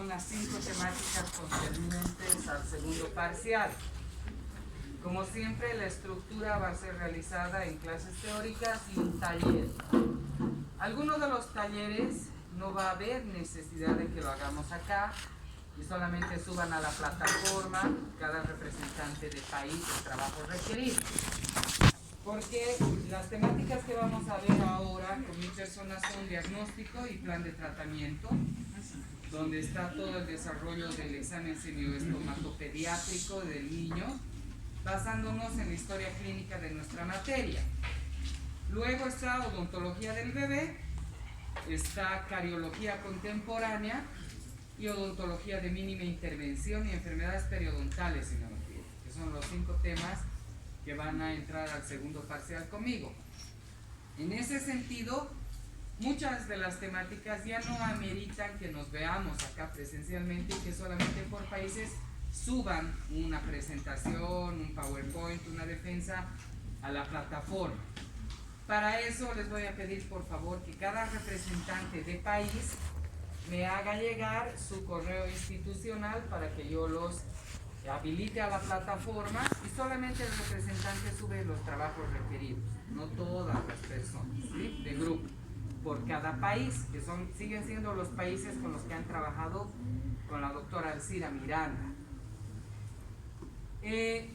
son las 5 temáticas concernientes al segundo parcial. Como siempre, la estructura va a ser realizada en clases teóricas y un taller. Algunos de los talleres no va a haber necesidad de que lo hagamos acá y solamente suban a la plataforma cada representante de país el trabajo requerido. Porque las temáticas que vamos a ver ahora con mi persona son diagnóstico y plan de tratamiento, donde está todo el desarrollo del examen semioestomatopediátrico del niño, basándonos en la historia clínica de nuestra materia. Luego está odontología del bebé, está cariología contemporánea y odontología de mínima intervención y enfermedades periodontales, si no me equivoco, que son los 5 temas que van a entrar al segundo parcial conmigo. En ese sentido, muchas de las temáticas ya no ameritan que nos veamos acá presencialmente y que solamente por países suban una presentación, un PowerPoint, una defensa a la plataforma. Para eso les voy a pedir por favor que cada representante de país me haga llegar su correo institucional para que yo los habilite a la plataforma y solamente el representante sube los trabajos requeridos, no todas las personas, ¿sí? De grupo, por cada país, que siguen siendo los países con los que han trabajado con la doctora Alcira Miranda.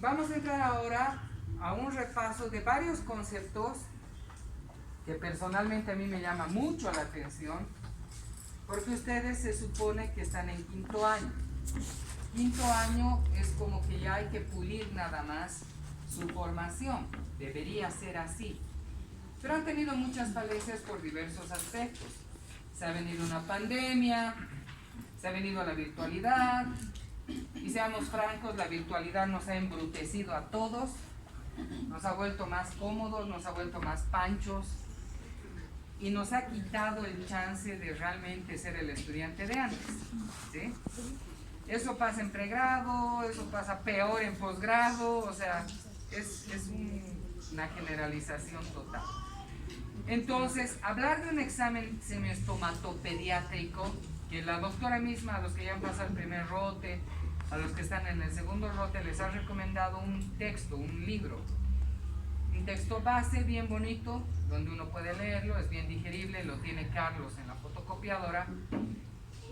Vamos a entrar ahora a un repaso de varios conceptos que personalmente a mí me llama mucho la atención, porque ustedes se supone que están en quinto año. Quinto año es como que ya hay que pulir nada más su formación, debería ser así. Pero han tenido muchas falencias por diversos aspectos. Se ha venido una pandemia, se ha venido la virtualidad, y seamos francos, la virtualidad nos ha embrutecido a todos, nos ha vuelto más cómodos, nos ha vuelto más panchos, y nos ha quitado el chance de realmente ser el estudiante de antes, ¿sí? Eso pasa en pregrado, eso pasa peor en posgrado, o sea, es una generalización total. Entonces, hablar de un examen semioestomatopediátrico, que la doctora misma, a los que ya han pasado el primer rote, a los que están en el segundo rote, les ha recomendado un texto, un libro, un texto base bien bonito, donde uno puede leerlo, es bien digerible, lo tiene Carlos en la fotocopiadora,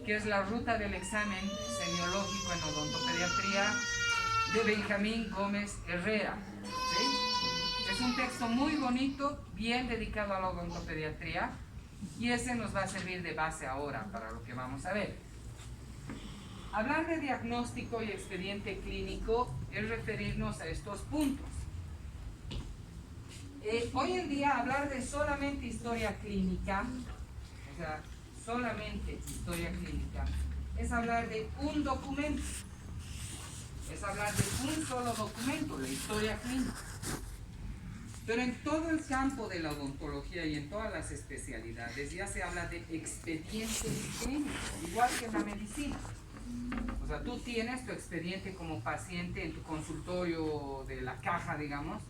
que es La ruta del examen semiológico en odontopediatría de Benjamín Gómez Herrera, ¿sí? Es un texto muy bonito, bien dedicado a la odontopediatría, y ese nos va a servir de base ahora para lo que vamos a ver. Hablar de diagnóstico y expediente clínico es referirnos a estos puntos. Hoy en día hablar de solamente historia clínica, o sea, solamente historia clínica, es hablar de un documento, es hablar de un solo documento, la historia clínica. Pero en todo el campo de la odontología y en todas las especialidades ya se habla de expediente clínico, igual que en la medicina. O sea, tú tienes tu expediente como paciente en tu consultorio de la caja, digamos,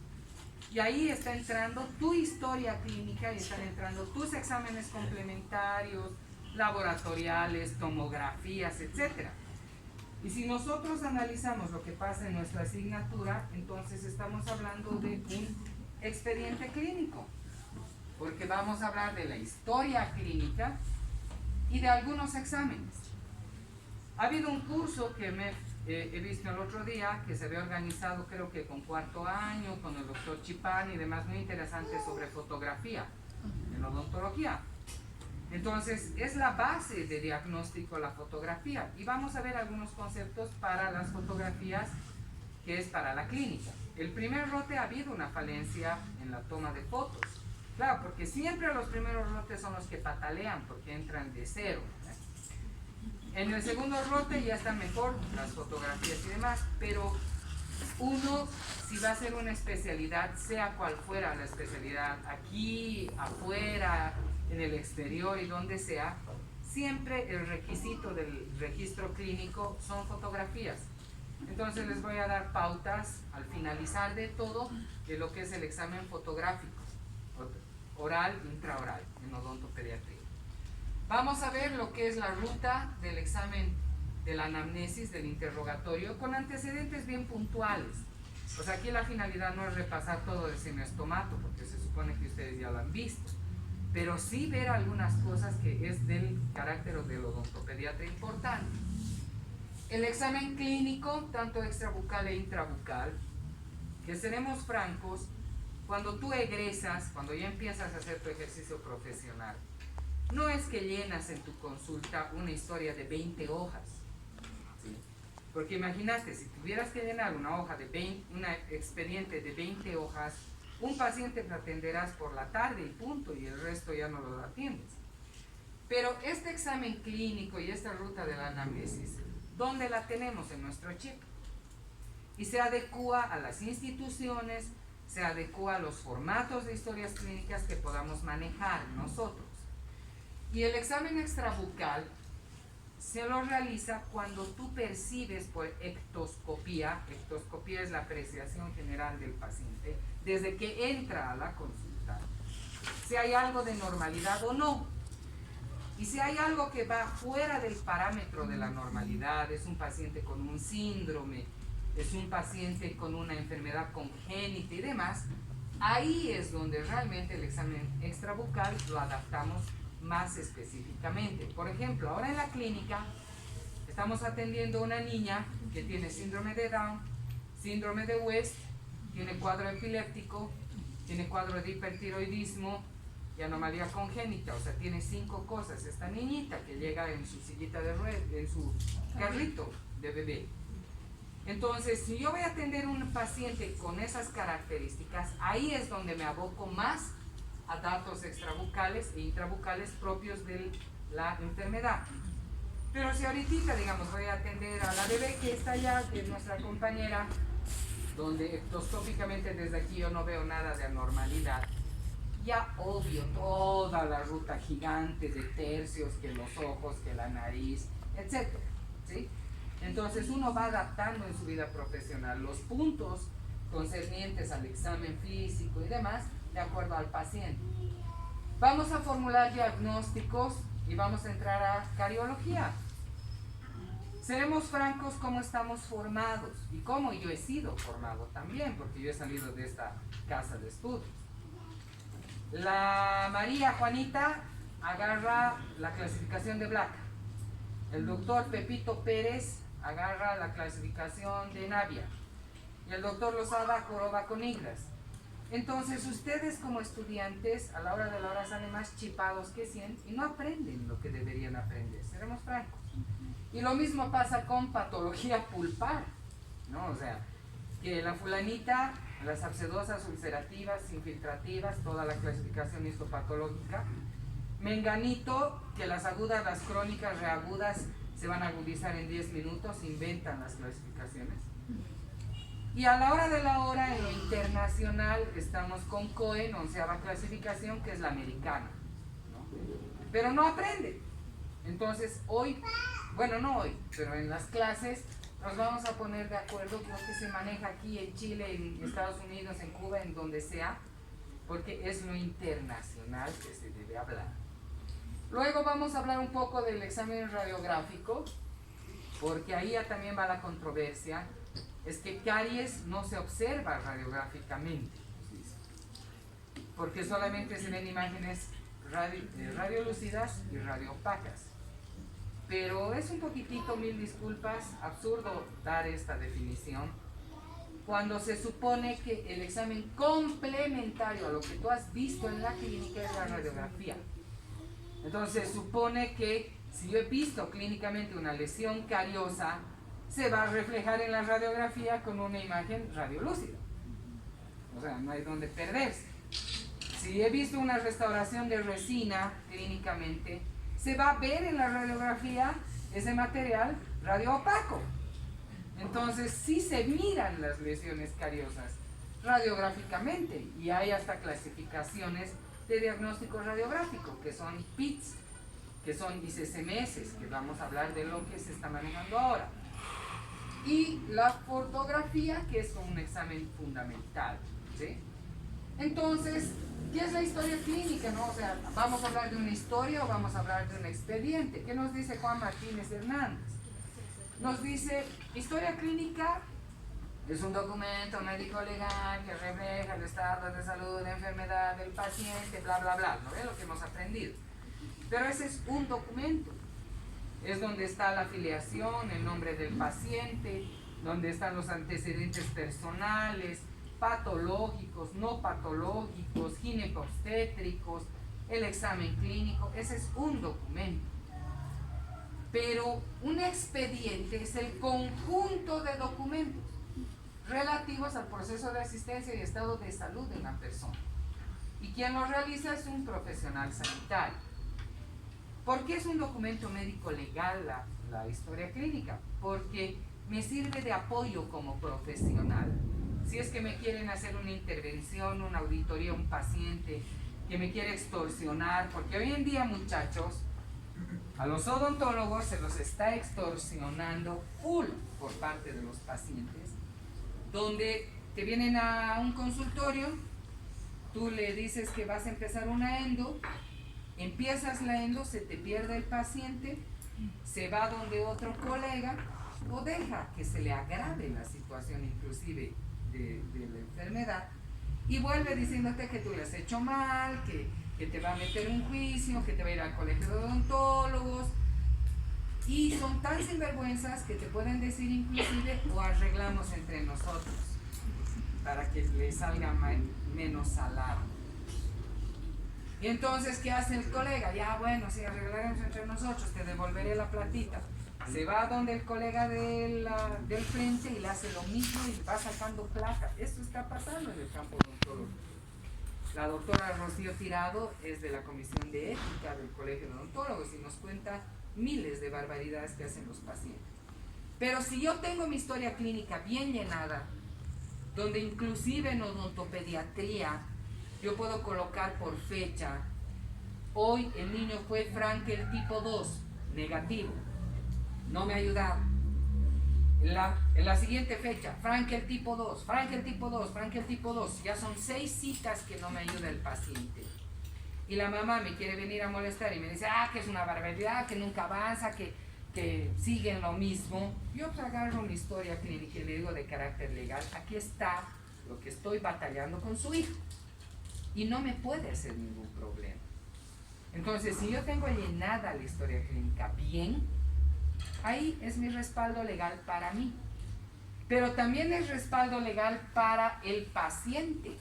y ahí está entrando tu historia clínica y están entrando tus exámenes complementarios, laboratoriales, tomografías, etc. Y si nosotros analizamos lo que pasa en nuestra asignatura, entonces estamos hablando de un expediente clínico, porque vamos a hablar de la historia clínica y de algunos exámenes. Ha habido un curso que he visto el otro día, que se había organizado creo que con cuarto año, con el doctor Chipán y demás, muy interesante sobre fotografía en odontología. Entonces es la base de diagnóstico la fotografía, y vamos a ver algunos conceptos para las fotografías, que es para la clínica. El primer rote ha habido una falencia en la toma de fotos, claro, porque siempre los primeros rotes son los que patalean porque entran de cero. En el segundo rote ya están mejor las fotografías y demás, pero uno, si va a hacer una especialidad, sea cual fuera la especialidad, aquí, afuera, en el exterior y donde sea, siempre el requisito del registro clínico son fotografías. Entonces les voy a dar pautas al finalizar de todo de lo que es el examen fotográfico, oral, intraoral, en odontopediatría. Vamos a ver lo que es la ruta del examen de la anamnesis, del interrogatorio, con antecedentes bien puntuales. O sea, aquí la finalidad no es repasar todo el semiostomato, porque se supone que ustedes ya lo han visto, pero sí ver algunas cosas que es del carácter del odontopediatra importante. El examen clínico, tanto extrabucal e intrabucal, que seremos francos, cuando tú egresas, cuando ya empiezas a hacer tu ejercicio profesional, no es que llenas en tu consulta una historia de 20 hojas, ¿sí? Porque imagínate, si tuvieras que llenar una hoja de 20, un expediente de 20 hojas, un paciente te atenderás por la tarde y punto, y el resto ya no lo atiendes. Pero este examen clínico y esta ruta de la anamnesis, ¿dónde la tenemos? En nuestro chip. Y se adecua a las instituciones, se adecua a los formatos de historias clínicas que podamos manejar nosotros. Y el examen extrabucal se lo realiza cuando tú percibes por ectoscopía. Ectoscopía es la apreciación general del paciente desde que entra a la consulta, si hay algo de normalidad o no. Y si hay algo que va fuera del parámetro de la normalidad, es un paciente con un síndrome, es un paciente con una enfermedad congénita y demás, ahí es donde realmente el examen extrabucal lo adaptamos más específicamente. Por ejemplo, ahora en la clínica estamos atendiendo a una niña que tiene síndrome de Down, síndrome de West, tiene cuadro epiléptico, tiene cuadro de hipertiroidismo y anomalía congénita. O sea, tiene 5 cosas esta niñita que llega en su sillita de ruedas, en su carrito de bebé. Entonces, si yo voy a atender a un paciente con esas características, ahí es donde me aboco más a datos extrabucales e intrabucales propios de la enfermedad. Pero si ahorita, digamos, voy a atender a la bebé que está allá, que es nuestra compañera, donde ectoscópicamente desde aquí yo no veo nada de anormalidad, ya obvio toda la ruta gigante de tercios, que los ojos, que la nariz, etc. ¿Sí? Entonces uno va adaptando en su vida profesional los puntos concernientes al examen físico y demás de acuerdo al paciente. Vamos a formular diagnósticos y vamos a entrar a cariología. Seremos francos cómo estamos formados y cómo yo he sido formado también, porque yo he salido de esta casa de estudios. La María Juanita agarra la clasificación de Black. El doctor Pepito Pérez agarra la clasificación de Navia. Y el doctor Lozada joroba con Igras. Entonces ustedes como estudiantes a la hora de la hora salen más chipados que 100 y no aprenden lo que deberían aprender, seremos francos. Y lo mismo pasa con patología pulpar, ¿no? O sea, que la fulanita, las abscedosas, ulcerativas, infiltrativas, toda la clasificación histopatológica. Menganito, que las agudas, las crónicas, reagudas se van a agudizar en 10 minutos, inventan las clasificaciones. Y a la hora de la hora, en lo internacional, estamos con Cohen, 11ª clasificación, que es la americana, ¿no? Pero no aprende. Entonces, hoy, bueno, no hoy, pero en las clases nos vamos a poner de acuerdo con lo que se maneja aquí en Chile, en Estados Unidos, en Cuba, en donde sea, porque es lo internacional que se debe hablar. Luego vamos a hablar un poco del examen radiográfico, porque ahí ya también va la controversia. Es que caries no se observa radiográficamente, porque solamente se ven imágenes radiolúcidas y radioopacas. Pero es un poquitito, mil disculpas, absurdo dar esta definición cuando se supone que el examen complementario a lo que tú has visto en la clínica es la radiografía. Entonces se supone que si yo he visto clínicamente una lesión cariosa, se va a reflejar en la radiografía con una imagen radiolúcida. O sea, no hay donde perderse. Si he visto una restauración de resina clínicamente, se va a ver en la radiografía ese material radioopaco. Entonces, sí se miran las lesiones cariosas radiográficamente y hay hasta clasificaciones de diagnóstico radiográfico, que son PITS, que son ICCMS, que vamos a hablar de lo que se está manejando ahora. Y la fotografía, que es un examen fundamental, ¿sí? Entonces, ¿qué es la historia clínica, no? O sea, ¿vamos a hablar de una historia o vamos a hablar de un expediente? ¿Qué nos dice Juan Martínez Hernández? nos dice, historia clínica es un documento médico legal que refleja el estado de salud, la enfermedad del paciente, bla, bla, bla, ¿no es lo que hemos aprendido? Pero ese es un documento, es donde está la afiliación, el nombre del paciente, donde están los antecedentes personales, patológicos, no patológicos, ginecobstétricos, el examen clínico, ese es un documento. Pero un expediente es el conjunto de documentos relativos al proceso de asistencia y estado de salud de una persona. Y quien lo realiza es un profesional sanitario. ¿Por qué es un documento médico legal la historia clínica? Porque me sirve de apoyo como profesional. Si es que me quieren hacer una intervención, una auditoría a un paciente que me quiere extorsionar, porque hoy en día, muchachos, a los odontólogos se los está extorsionando full por parte de los pacientes, donde te vienen a un consultorio, tú le dices que vas a empezar una endo, empiezas la endo, se te pierde el paciente, se va donde otro colega o deja que se le agrave la situación inclusive de la enfermedad y vuelve diciéndote que tú le has hecho mal, que te va a meter un juicio, que te va a ir al colegio de odontólogos, y son tan sinvergüenzas que te pueden decir inclusive o arreglamos entre nosotros para que le salga menos salado. Y entonces, ¿qué hace el colega? Ya, bueno, si arreglaremos entre nosotros, te devolveré la platita. Se va donde el colega del frente y le hace lo mismo y va sacando plata. Esto está pasando en el campo odontológico. La doctora Rocío Tirado es de la Comisión de Ética del Colegio de Odontólogos y nos cuenta miles de barbaridades que hacen los pacientes. Pero si yo tengo mi historia clínica bien llenada, donde inclusive en odontopediatría yo puedo colocar por fecha, hoy el niño fue Frankel tipo 2, negativo, no me ha ayudado. En la siguiente fecha, Frankel tipo 2, Frankel tipo 2, Frankel tipo 2, ya son 6 citas que no me ayuda el paciente. Y la mamá me quiere venir a molestar y me dice, que es una barbaridad, que nunca avanza, que siguen lo mismo. Yo pues agarro mi historia clínica y le digo de carácter legal, aquí está lo que estoy batallando con su hijo. Y no me puede hacer ningún problema. Entonces, si yo tengo llenada la historia clínica bien, ahí es mi respaldo legal para mí. Pero también es respaldo legal para el paciente.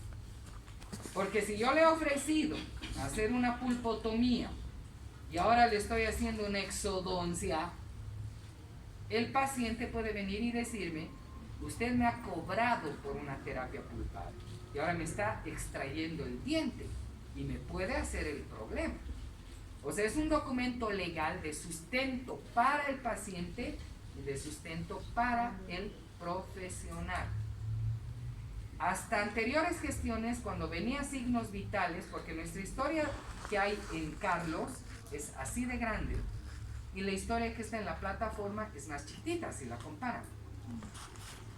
Porque si yo le he ofrecido hacer una pulpotomía y ahora le estoy haciendo una exodoncia, el paciente puede venir y decirme, usted me ha cobrado por una terapia pulpar y ahora me está extrayendo el diente y me puede hacer el problema. O sea, es un documento legal de sustento para el paciente y de sustento para el profesional. Hasta anteriores gestiones, cuando venía signos vitales, porque nuestra historia que hay en Carlos es así de grande y la historia que está en la plataforma es más chiquitita si la comparan.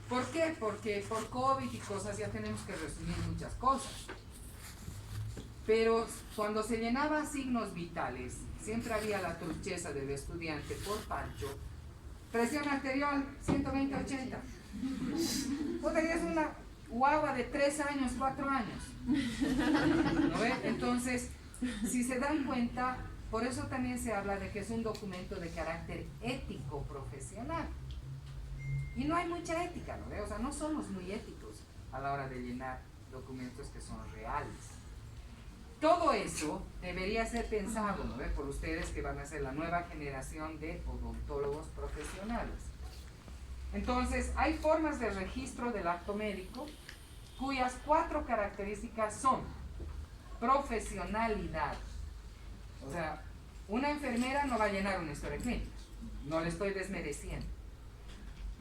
¿Por qué? Porque por COVID y cosas ya tenemos que resumir muchas cosas. Pero cuando se llenaba signos vitales, siempre había la trucheza del estudiante por Pancho. Presión arterial, 120/80. Puta, es una guagua de 3 años, 4 años. ¿No ve? Entonces, si se dan cuenta, por eso también se habla de que es un documento de carácter ético profesional. Y no hay mucha ética, ¿no ve? O sea, no somos muy éticos a la hora de llenar documentos que son reales. Todo eso debería ser pensado, ¿no ve? Por ustedes que van a ser la nueva generación de odontólogos profesionales. Entonces, hay formas de registro del acto médico cuyas 4 características son profesionalidad. O sea, una enfermera no va a llenar una historia clínica, no le estoy desmereciendo.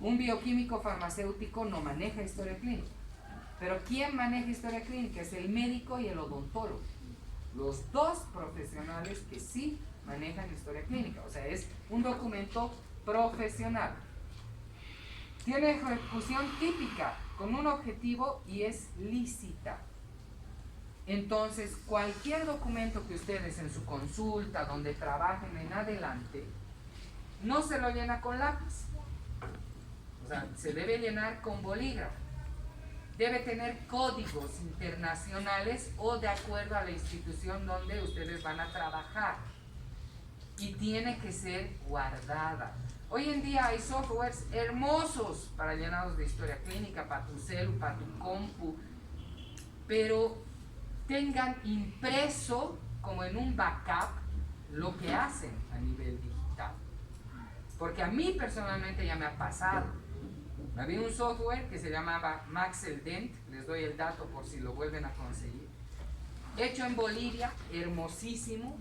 Un bioquímico farmacéutico no maneja historia clínica. Pero ¿quién maneja historia clínica? Es el médico y el odontólogo. Los dos profesionales que sí manejan historia clínica. O sea, es un documento profesional. Tiene ejecución típica con un objetivo y es lícita. Entonces, cualquier documento que ustedes en su consulta, donde trabajen en adelante, no se lo llena con lápiz. O sea, se debe llenar con bolígrafo. Debe tener códigos internacionales o de acuerdo a la institución donde ustedes van a trabajar. Y tiene que ser guardada. Hoy en día hay softwares hermosos para llenados de historia clínica, para tu celu, para tu compu, pero tengan impreso como en un backup lo que hacen a nivel digital. Porque a mí personalmente ya me ha pasado. Había un software que se llamaba Maxeldent, les doy el dato por si lo vuelven a conseguir, hecho en Bolivia, hermosísimo,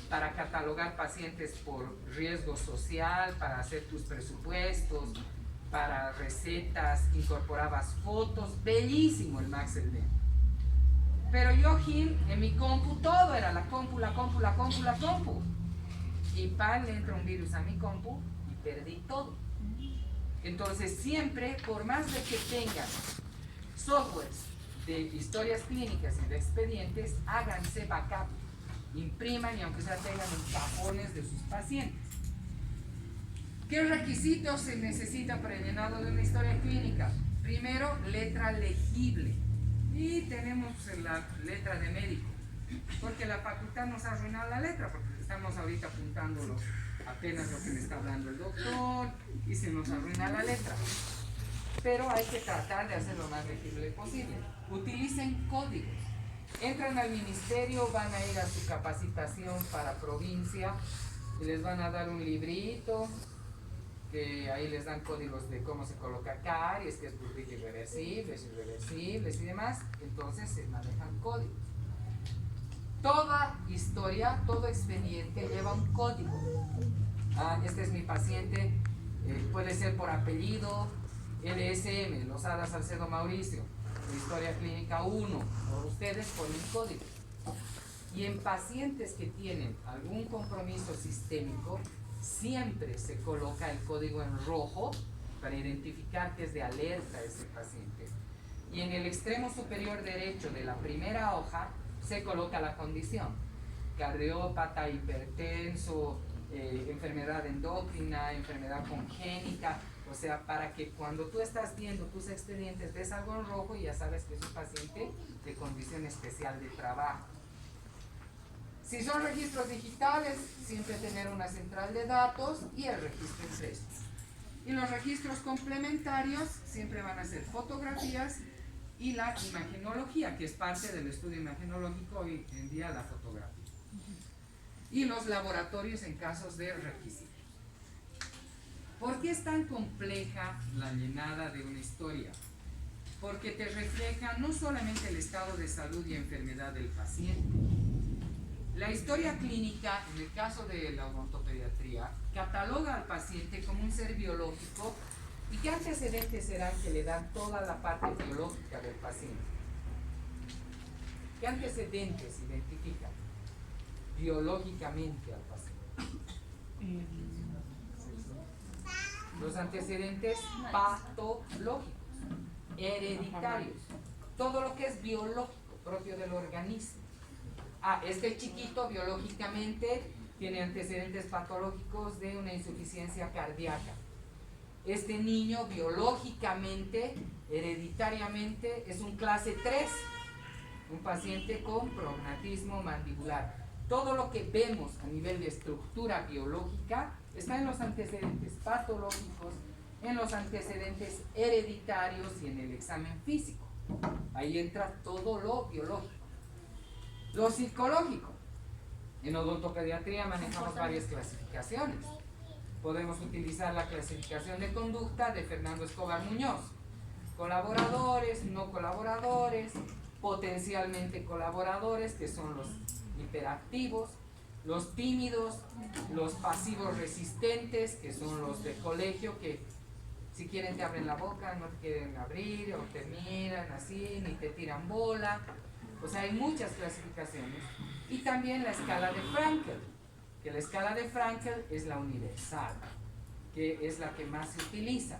para catalogar pacientes por riesgo social, para hacer tus presupuestos, para recetas, incorporabas fotos, bellísimo el Maxeldent. Pero yo, Gil, en mi compu, todo era la compu. Y le entra un virus a mi compu y perdí todo. Entonces siempre, por más de que tengan softwares de historias clínicas y de expedientes, háganse backup, impriman y aunque sea tengan en cajones de sus pacientes. ¿Qué requisitos se necesita para el llenado de una historia clínica? Primero, letra legible. Y tenemos la letra de médico, porque la facultad nos ha arruinado la letra, porque estamos ahorita apuntándolo apenas lo que me está hablando el doctor y se nos arruina la letra. Pero hay que tratar de hacer lo más legible posible. Utilicen códigos. Entran al ministerio, van a ir a su capacitación para provincia y les van a dar un librito que ahí les dan códigos de cómo se coloca caries, que es burritos irreversibles y demás. Entonces se manejan códigos. Toda historia, todo expediente lleva un código. Este es mi paciente, puede ser por apellido, LSM, Lozada Salcedo Mauricio, historia clínica 1, o ustedes ponen código. Y en pacientes que tienen algún compromiso sistémico, siempre se coloca el código en rojo para identificar que es de alerta ese paciente. Y en el extremo superior derecho de la primera hoja se coloca la condición: cardiópata, hipertenso, enfermedad endocrina, enfermedad congénita. O sea, para que cuando tú estás viendo tus expedientes ves algo en rojo y ya sabes que es un paciente de condición especial de trabajo. Si son registros digitales, siempre tener una central de datos y el registro impreso. Y los registros complementarios siempre van a ser fotografías y la imagenología, que es parte del estudio imagenológico hoy en día, la fotografía. Y los laboratorios en casos de requisitos. ¿Por qué es tan compleja la llenada de una historia? Porque te refleja no solamente el estado de salud y enfermedad del paciente. La historia clínica, en el caso de la odontopediatría, cataloga al paciente como un ser biológico. ¿Y qué antecedentes serán que le dan toda la parte biológica del paciente? ¿Qué antecedentes identifican biológicamente al paciente? Los antecedentes patológicos, hereditarios, todo lo que es biológico, propio del organismo. Este chiquito biológicamente tiene antecedentes patológicos de una insuficiencia cardíaca. Este niño biológicamente, hereditariamente, es un clase 3, un paciente con prognatismo mandibular. Todo lo que vemos a nivel de estructura biológica está en los antecedentes patológicos, en los antecedentes hereditarios y en el examen físico. Ahí entra todo lo biológico. Lo psicológico. En odontopediatría manejamos varias clasificaciones. Podemos utilizar la clasificación de conducta de Fernando Escobar Muñoz. Colaboradores, no colaboradores, potencialmente colaboradores, que son los hiperactivos, los tímidos, los pasivos resistentes, que son los de colegio, que si quieren te abren la boca, no te quieren abrir, o te miran así, ni te tiran bola. O sea, hay muchas clasificaciones. Y también la escala de Frankel, que la escala de Frankel es la universal, que es la que más se utiliza,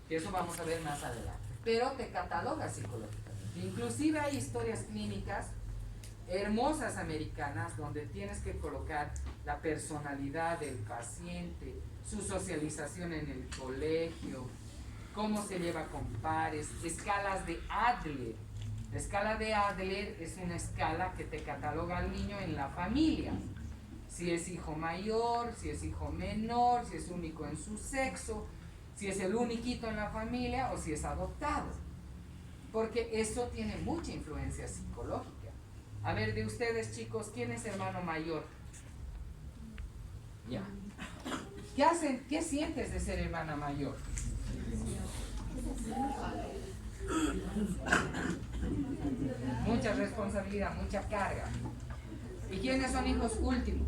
que eso vamos a ver más adelante. Pero te cataloga psicológicamente. Inclusive hay historias clínicas hermosas americanas donde tienes que colocar la personalidad del paciente, su socialización en el colegio, cómo se lleva con pares, escalas de Adler. La escala de Adler es una escala que te cataloga al niño en la familia. Si es hijo mayor, si es hijo menor, si es único en su sexo, si es el uniquito en la familia o si es adoptado. Porque eso tiene mucha influencia psicológica. A ver, de ustedes chicos, ¿quién es hermano mayor? Ya. ¿Qué sientes de ser hermana mayor? Mucha responsabilidad, mucha carga. ¿Y quiénes son hijos últimos?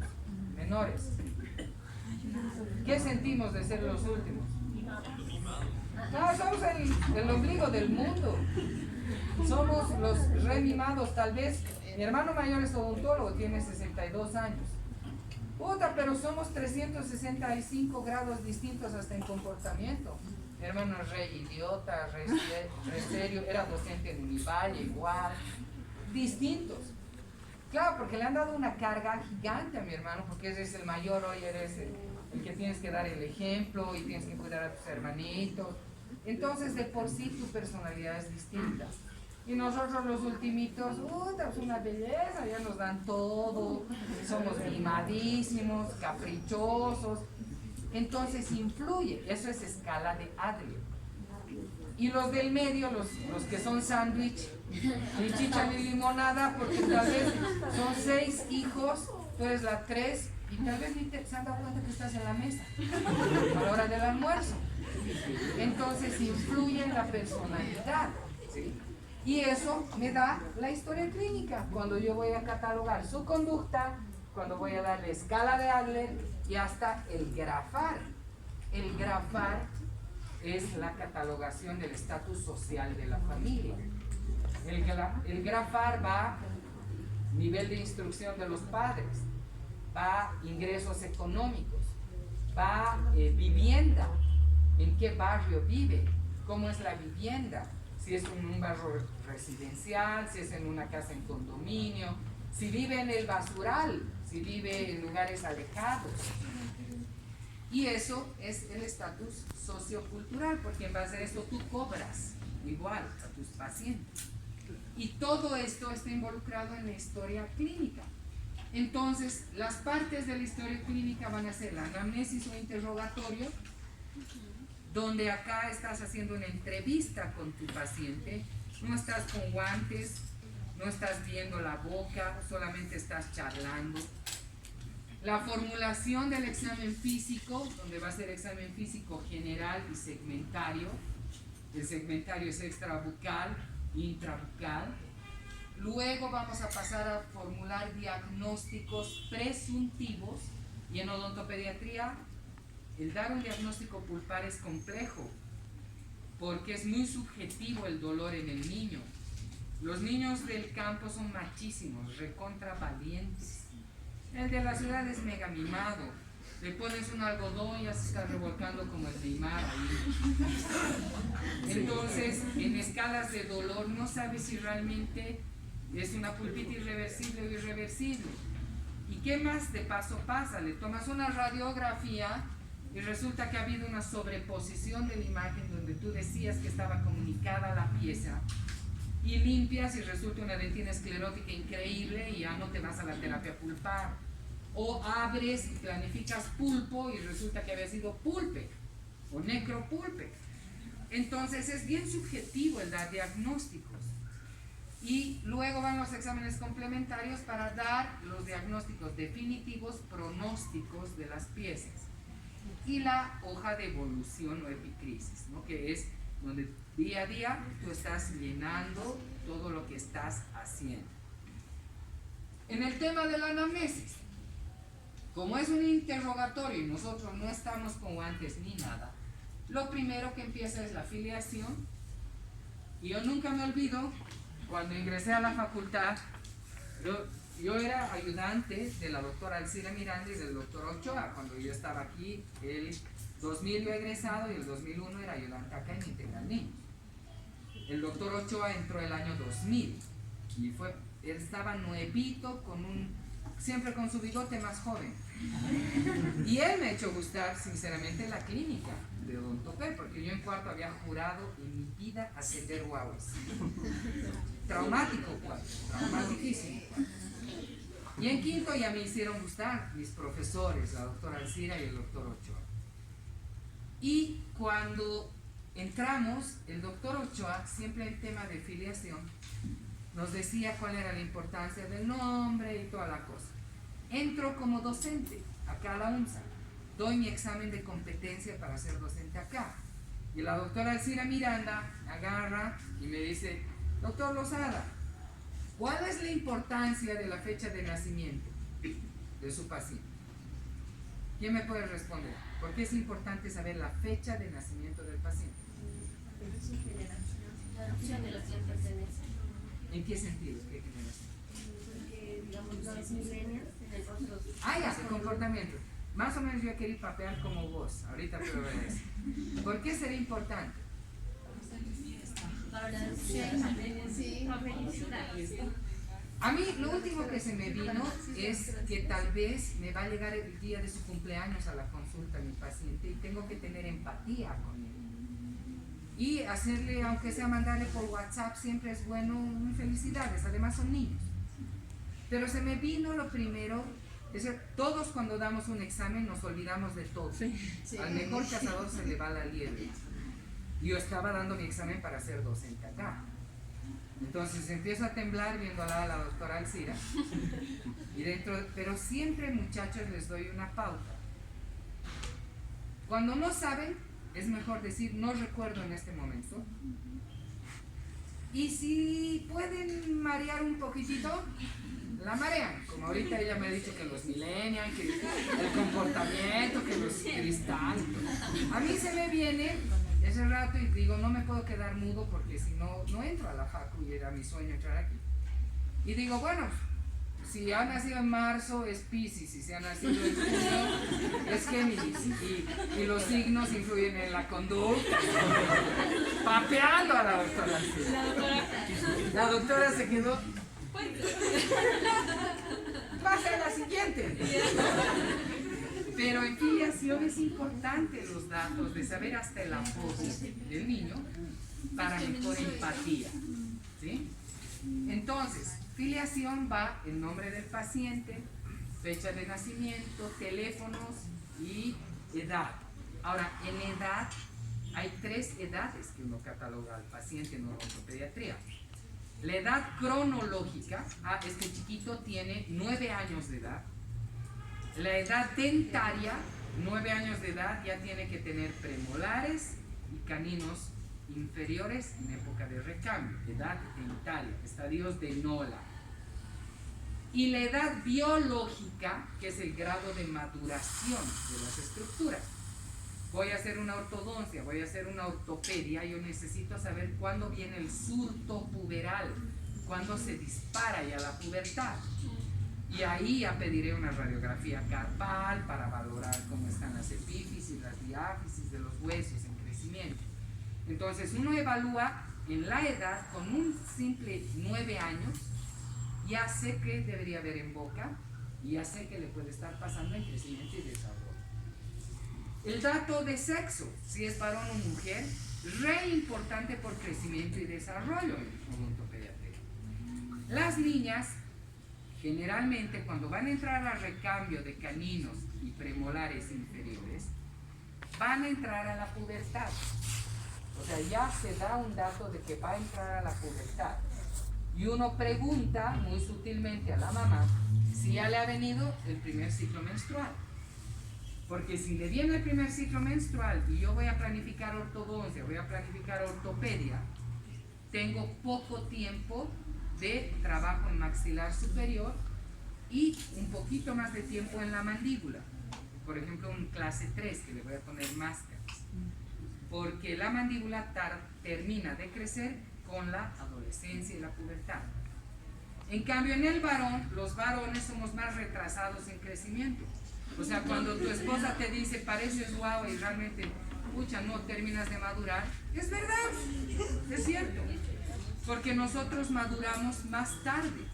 Menores. ¿Qué sentimos de ser los últimos? No, somos el ombligo del mundo. Somos los remimados, tal vez. Mi hermano mayor es odontólogo, tiene 62 años. Puta, pero somos 365 grados distintos hasta en comportamiento. Mi hermano es re idiota, re serio, era docente en Univalle, igual. Distintos. Claro, porque le han dado una carga gigante a mi hermano, porque eres el mayor, hoy eres el que tienes que dar el ejemplo y tienes que cuidar a tus hermanitos. Entonces, de por sí tu personalidad es distinta. Y nosotros los ultimitos, es una belleza, ya nos dan todo, somos mimadísimos, caprichosos. Entonces influye, eso es escala de Adler. Y los del medio, los que son sándwich, ni chicha ni limonada, porque tal vez son 6 hijos, tú eres la 3, y tal vez ni se han dado cuenta que estás en la mesa a la hora del almuerzo. Entonces influye en la personalidad, ¿sí? Y eso me da la historia clínica, cuando yo voy a catalogar su conducta, cuando voy a darle escala de Adler y hasta el grafar. El grafar es la catalogación del estatus social de la familia. El grafar va nivel de instrucción de los padres, va ingresos económicos, va vivienda, en qué barrio vive, cómo es la vivienda, si es en un barrio residencial, si es en una casa en condominio, si vive en el basural, si vive en lugares alejados. Y eso es el estatus sociocultural, porque en base a eso tú cobras igual a tus pacientes. Y todo esto está involucrado en la historia clínica. Entonces, las partes de la historia clínica van a ser la anamnesis o interrogatorio, donde acá estás haciendo una entrevista con tu paciente, no estás con guantes, no estás viendo la boca, solamente estás charlando. La formulación del examen físico, donde va a ser examen físico general y segmentario. El segmentario es extrabucal, intrabucal. Luego vamos a pasar a formular diagnósticos presuntivos, y en odontopediatría el dar un diagnóstico pulpar es complejo porque es muy subjetivo el dolor en el niño. Los niños del campo son machísimos, recontra valientes. El de la ciudad es mega mimado. Le pones un algodón y ya se está revolcando como el Neymar ahí. Entonces, en escalas de dolor no sabes si realmente es una pulpitis reversible o irreversible. ¿Y qué más de paso pasa? Le tomas una radiografía y resulta que ha habido una sobreposición de la imagen donde tú decías que estaba comunicada la pieza, y limpias y resulta una dentina esclerótica increíble y ya no te vas a la terapia pulpar. O abres y planificas pulpo y resulta que había sido pulpe o necropulpe. Entonces es bien subjetivo el dar diagnósticos. Y luego van los exámenes complementarios para dar los diagnósticos definitivos, pronósticos de las piezas. Y la hoja de evolución o epicrisis, ¿no? Que es donde día a día tú estás llenando todo lo que estás haciendo. En el tema de la anamnesis, como es un interrogatorio y nosotros no estamos con guantes ni nada, lo primero que empieza es la filiación. Y yo nunca me olvido, cuando ingresé a la facultad, yo era ayudante de la doctora Alcira Miranda y del doctor Ochoa. Cuando yo estaba aquí, el 2000 yo he egresado y el 2001 era ayudante acá en Integral Niños. El doctor Ochoa entró el año 2000 y él estaba nuevito con un siempre con su bigote más joven. Y él me ha hecho gustar, sinceramente, la clínica de odontopé, porque yo en cuarto había jurado en mi vida ascender guaguas. Traumático cuarto, traumaticísimo cuarto. Y en quinto ya me hicieron gustar mis profesores, la doctora Alcira y el doctor Ochoa. Y cuando entramos, el doctor Ochoa, siempre en tema de filiación, nos decía cuál era la importancia del nombre y toda la cosa. Entro como docente acá a la UNSA, doy mi examen de competencia para ser docente acá. Y la doctora Alcira Miranda agarra y me dice: doctor Lozada, ¿cuál es la importancia de la fecha de nacimiento de su paciente? ¿Quién me puede responder? ¿Por qué es importante saber la fecha de nacimiento del paciente? ¿En qué sentido? ¿Qué generación? Porque, digamos, los millennials tienen otros... Ya, de comportamiento. Más o menos yo quería papear como vos. Ahorita puedo ver eso. ¿Por qué sería importante? Para la felicidad. A mí lo último que se me vino es que tal vez me va a llegar el día de su cumpleaños a la consulta mi paciente y tengo que tener empatía con él. Y hacerle, aunque sea mandarle por WhatsApp, siempre es bueno, felicidades, además son niños. Pero se me vino lo primero, es decir, todos cuando damos un examen nos olvidamos de todo. Sí. Al mejor cazador se le va la liebre. Yo estaba dando mi examen para ser docente acá. Entonces empiezo a temblar viendo a la doctora Alcira. Y dentro, pero siempre, muchachos, les doy una pauta. Cuando no saben, es mejor decir no recuerdo en este momento. Y si pueden marear un poquitito, la marean. Como ahorita ella me ha dicho que los millennials, que el comportamiento, que los cristales. A mí se me viene ese rato y digo, no me puedo quedar mudo porque si no, no entro a la facu y era mi sueño entrar aquí. Y digo, bueno, si ha nacido en marzo es Piscis, y si ha nacido en junio es Géminis, y los signos influyen en la conducta. Papeando a la doctora. La doctora se quedó. Pasa a la siguiente. Pero en filiación es importante los datos de saber hasta el apodo del niño para mejor empatía, ¿sí? Entonces, filiación va el nombre del paciente, fecha de nacimiento, teléfonos y edad. Ahora, en edad hay 3 edades que uno cataloga al paciente en odontopediatría. La edad cronológica, este chiquito tiene 9 años de edad. La edad dentaria, 9 años de edad, ya tiene que tener premolares y caninos inferiores en época de recambio. Edad dentaria, estadios de Nola. Y la edad biológica, que es el grado de maduración de las estructuras. Voy a hacer una ortodoncia, voy a hacer una ortopedia, yo necesito saber cuándo viene el surto puberal, cuándo se dispara ya la pubertad. Y ahí ya pediré una radiografía carpal para valorar cómo están las epífisis, las diáfisis de los huesos en crecimiento. Entonces uno evalúa en la edad con un simple 9 años, ya sé qué debería haber en boca y ya sé qué le puede estar pasando en crecimiento y desarrollo. El dato de sexo, si es varón o mujer, re importante por crecimiento y desarrollo en odontopediatría. Las niñas generalmente cuando van a entrar a recambio de caninos y premolares inferiores, van a entrar a la pubertad. O sea, ya se da un dato de que va a entrar a la pubertad. Y uno pregunta muy sutilmente a la mamá si ya le ha venido el primer ciclo menstrual. Porque si le viene el primer ciclo menstrual y yo voy a planificar ortodoncia, voy a planificar ortopedia, tengo poco tiempo de trabajo en maxilar superior y un poquito más de tiempo en la mandíbula. Por ejemplo, un clase 3 que le voy a poner máscaras. Porque la mandíbula termina de crecer con la adolescencia y la pubertad. En cambio, en el varón, los varones somos más retrasados en crecimiento. O sea, cuando tu esposa te dice, pareces guau y realmente, pucha, no terminas de madurar, es verdad, es cierto. Porque nosotros maduramos más tarde.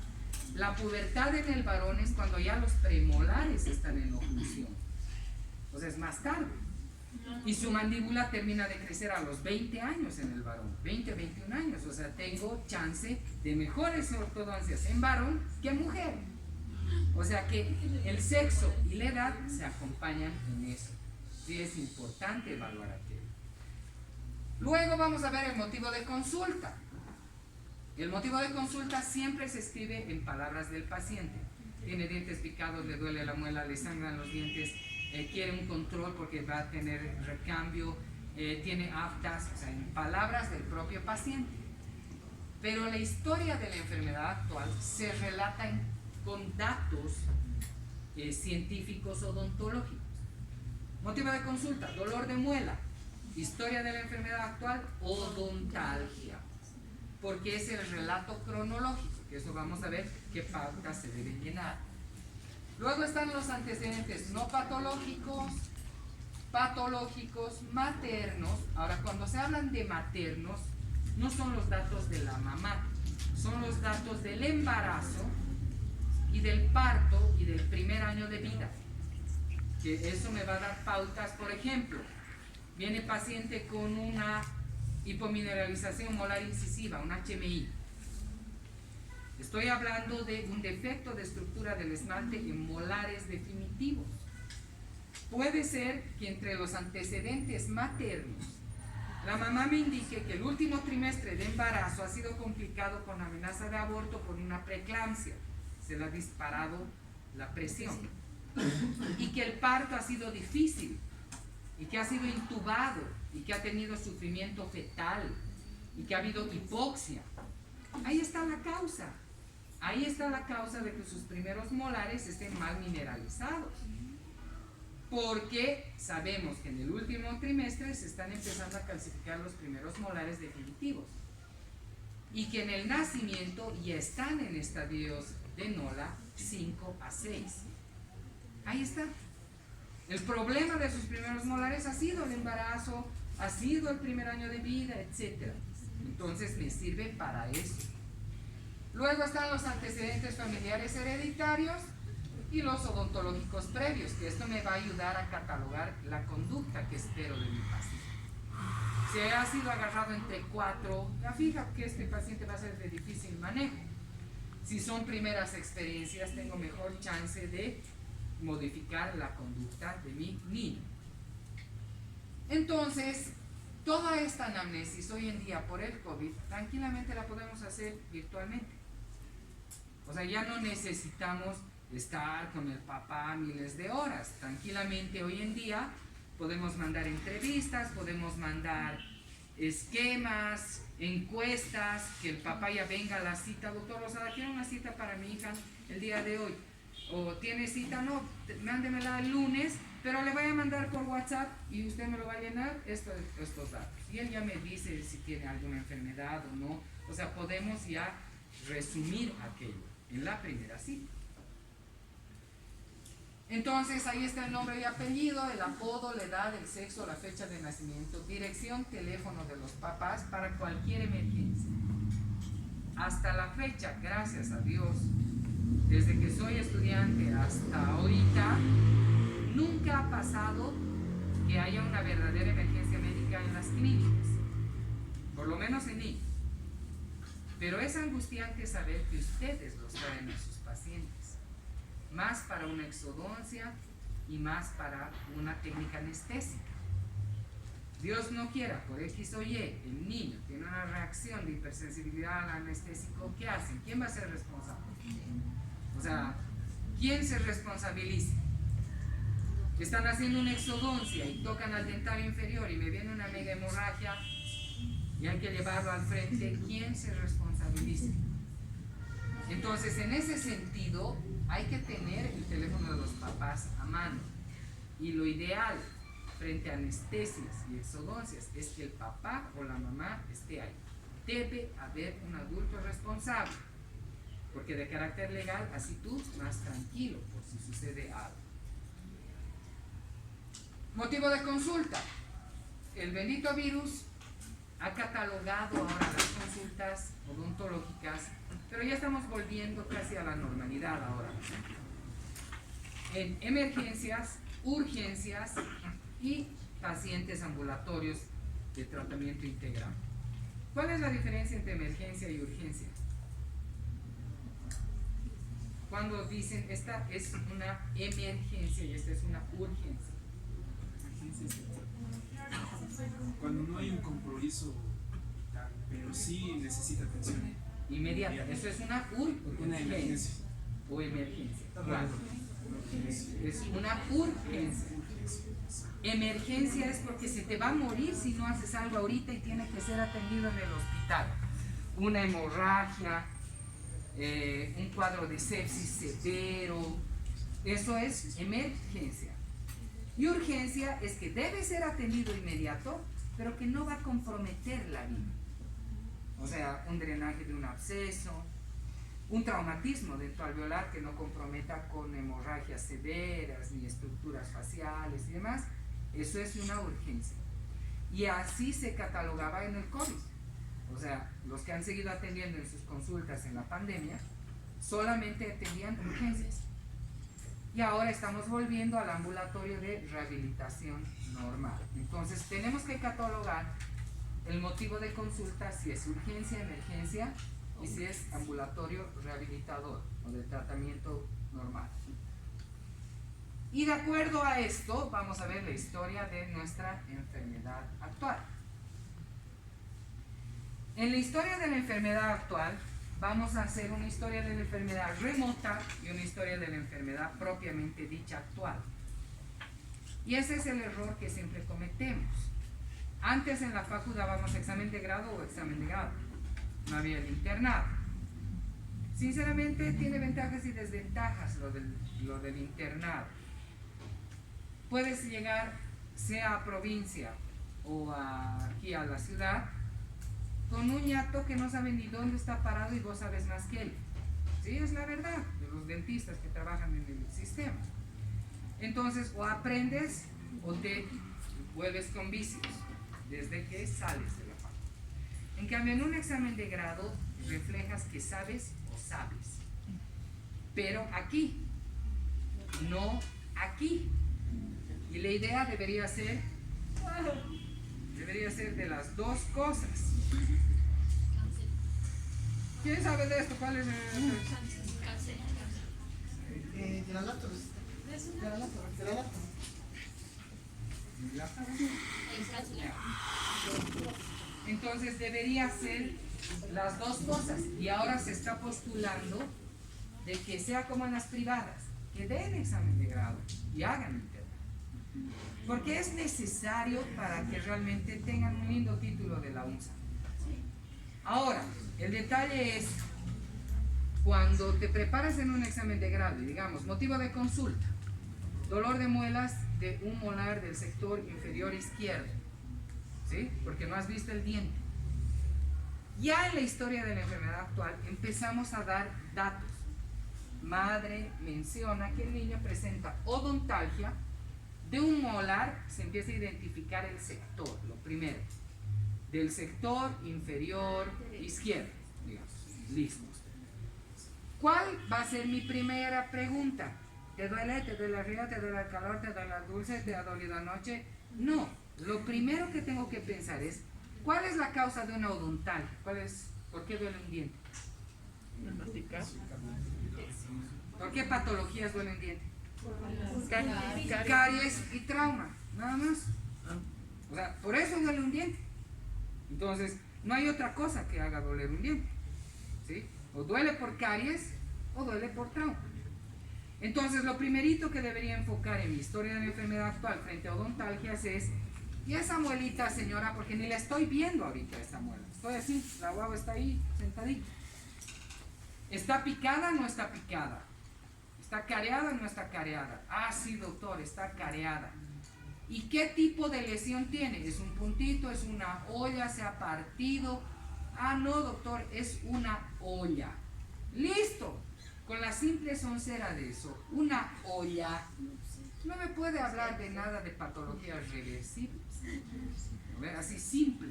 La pubertad en el varón es cuando ya los premolares están en oclusión. O sea, es más tarde. Y su mandíbula termina de crecer a los 20 años en el varón, 20, 21 años. O sea, tengo chance de mejores ortodoncias en varón que en mujer. O sea que el sexo y la edad se acompañan en eso. Sí, es importante evaluar aquello. Luego vamos a ver el motivo de consulta. El motivo de consulta siempre se escribe en palabras del paciente. Tiene dientes picados, le duele la muela, le sangran los dientes, quiere un control porque va a tener recambio, tiene aftas, o sea, en palabras del propio paciente. Pero la historia de la enfermedad actual se relata con datos científicos odontológicos. Motivo de consulta, dolor de muela, historia de la enfermedad actual, odontalgia, porque es el relato cronológico, que eso vamos a ver qué pautas se deben llenar. Luego están los antecedentes no patológicos, patológicos, maternos. Ahora, cuando se hablan de maternos, no son los datos de la mamá, son los datos del embarazo y del parto y del primer año de vida, que eso me va a dar pautas. Por ejemplo, viene paciente con una hipomineralización molar incisiva, un HMI. Estoy hablando de un defecto de estructura del esmalte en molares definitivos. Puede ser que entre los antecedentes maternos, la mamá me indique que el último trimestre de embarazo ha sido complicado con amenaza de aborto por una preeclampsia. Se le ha disparado la presión. Y que el parto ha sido difícil, y que ha sido intubado, y que ha tenido sufrimiento fetal, y que ha habido hipoxia. Ahí está la causa. Ahí está la causa de que sus primeros molares estén mal mineralizados. Porque sabemos que en el último trimestre se están empezando a calcificar los primeros molares definitivos. Y que en el nacimiento ya están en estadios de Nola 5 a 6. Ahí está. El problema de sus primeros molares ha sido el embarazo, ha sido el primer año de vida, etc. Entonces me sirve para eso. Luego están los antecedentes familiares hereditarios y los odontológicos previos, que esto me va a ayudar a catalogar la conducta que espero de mi paciente. Si ha sido agarrado entre 4, ya fija que este paciente va a ser de difícil manejo. Si son primeras experiencias, tengo mejor chance de modificar la conducta de mi niño. Entonces, toda esta anamnesis hoy en día por el COVID, tranquilamente la podemos hacer virtualmente. O sea, ya no necesitamos estar con el papá miles de horas. Tranquilamente hoy en día podemos mandar entrevistas, podemos mandar esquemas, encuestas, que el papá ya venga a la cita. Doctor Rosada, quiero una cita para mi hija el día de hoy. O tiene cita, no, mándemela el lunes, pero le voy a mandar por WhatsApp y usted me lo va a llenar estos datos. Y él ya me dice si tiene alguna enfermedad o no. O sea, podemos ya resumir aquello en la primera cita. Entonces ahí está el nombre y apellido, el apodo, la edad, el sexo, la fecha de nacimiento, dirección, teléfono de los papás para cualquier emergencia. Hasta la fecha, gracias a Dios, desde que soy estudiante hasta ahorita, nunca ha pasado que haya una verdadera emergencia médica en las clínicas, por lo menos en mí. Pero es angustiante saber que ustedes los traen a sus pacientes, más para una exodoncia y más para una técnica anestésica. Dios no quiera, por X o Y, el niño tiene una reacción de hipersensibilidad al anestésico, ¿qué hacen? ¿Quién va a ser responsable? O sea, ¿quién se responsabiliza? Están haciendo una exodoncia y tocan al dentario inferior y me viene una mega hemorragia y hay que llevarlo al frente, ¿quién se responsabiliza? Entonces, en ese sentido, hay que tener el teléfono de los papás a mano. Y lo ideal frente a anestesias y exodoncias es que el papá o la mamá esté ahí. Debe haber un adulto responsable, porque de carácter legal, así tú más tranquilo por si sucede algo. Motivo de consulta. El bendito virus ha catalogado ahora las consultas odontológicas Pero ya estamos volviendo casi a la normalidad ahora. En emergencias, urgencias y pacientes ambulatorios de tratamiento integral. ¿Cuál es la diferencia entre emergencia y urgencia? Cuando dicen esta es una emergencia y esta es una urgencia. Cuando no hay un compromiso, pero sí necesita atención Inmediata. Eso es una una emergencia. o emergencia. Claro. Es una urgencia. Emergencia es porque se te va a morir si no haces algo ahorita y tiene que ser atendido en el hospital. Una hemorragia, un cuadro de sepsis severo, eso es emergencia. Y urgencia es que debe ser atendido inmediato, pero que no va a comprometer la vida. O sea, un drenaje de un absceso, un traumatismo dental alveolar que no comprometa con hemorragias severas ni estructuras faciales y demás. Eso es una urgencia. Y así se catalogaba en el COVID. O sea, los que han seguido atendiendo en sus consultas en la pandemia solamente atendían urgencias. Y ahora estamos volviendo al ambulatorio de rehabilitación normal. Entonces tenemos que catalogar el motivo de consulta, si es urgencia, emergencia y si es ambulatorio rehabilitador o de tratamiento normal. Y de acuerdo a esto vamos a ver la historia de nuestra enfermedad actual. En la historia de la enfermedad actual vamos a hacer una historia de la enfermedad remota y una historia de la enfermedad propiamente dicha actual. Y ese es el error que siempre cometemos. Antes en la facu dábamos examen de grado o examen de grado. No había el internado. Sinceramente tiene ventajas y desventajas lo del internado. Puedes llegar, sea a provincia o aquí a la ciudad, con un ñato que no sabe ni dónde está parado y vos sabes más que él. Sí, es la verdad de los dentistas que trabajan en el sistema. Entonces, o aprendes o te vuelves con vicios desde que sales de la facultad. En cambio, en un examen de grado reflejas que sabes o sabes. Pero aquí, no aquí. Y la idea debería ser de las dos cosas. ¿Quién sabe de esto? ¿Cuál es el...? De la laptop. Entonces debería ser las dos cosas. Y ahora se está postulando de que sea como en las privadas, que den examen de grado y hagan internado. Porque es necesario para que realmente tengan un lindo título de la UNSA. Ahora, el detalle es cuando te preparas en un examen de grado, y digamos, motivo de consulta, dolor de muelas de un molar del sector inferior izquierdo, ¿sí? Porque no has visto el diente. Ya en la historia de la enfermedad actual empezamos a dar datos. Madre menciona que el niño presenta odontalgia de un molar, se empieza a identificar el sector, lo primero, del sector inferior izquierdo, digamos, listo. ¿Cuál va a ser mi primera pregunta? ¿Te duele? ¿Te duele arriba? ¿Te duele el calor? ¿Te duele el dulce? ¿Te ha dolido anoche? No, lo primero que tengo que pensar es, ¿cuál es la causa de una odontalgia? ¿Por qué duele un diente? ¿Por qué patologías duele un diente? Caries y trauma, nada más. O sea, por eso duele un diente. Entonces, no hay otra cosa que haga doler un diente, ¿sí? O duele por caries o duele por trauma. Entonces, lo primerito que debería enfocar en mi historia de la enfermedad actual frente a odontalgias es, ¿y esa muelita, señora? Porque ni la estoy viendo ahorita esta muela. Estoy así, la guagua está ahí, sentadita. ¿Está picada o no está picada? ¿Está careada o no está careada? Ah, sí, doctor, está careada. ¿Y qué tipo de lesión tiene? ¿Es un puntito? ¿Es una olla? ¿Se ha partido? Ah, no, doctor, es una olla. ¡Listo! Con la simple soncera de eso, una olla, no me puede hablar de nada de patologías reversibles. Así simple.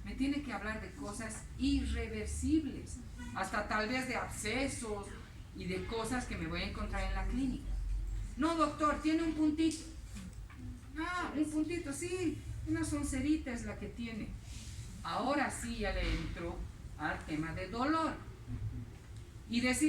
Me tiene que hablar de cosas irreversibles, hasta tal vez de abscesos y de cosas que me voy a encontrar en la clínica. No, doctor, tiene un puntito. Ah, un puntito, sí, una soncerita es la que tiene. Ahora sí ya le entro al tema de dolor. Y decir,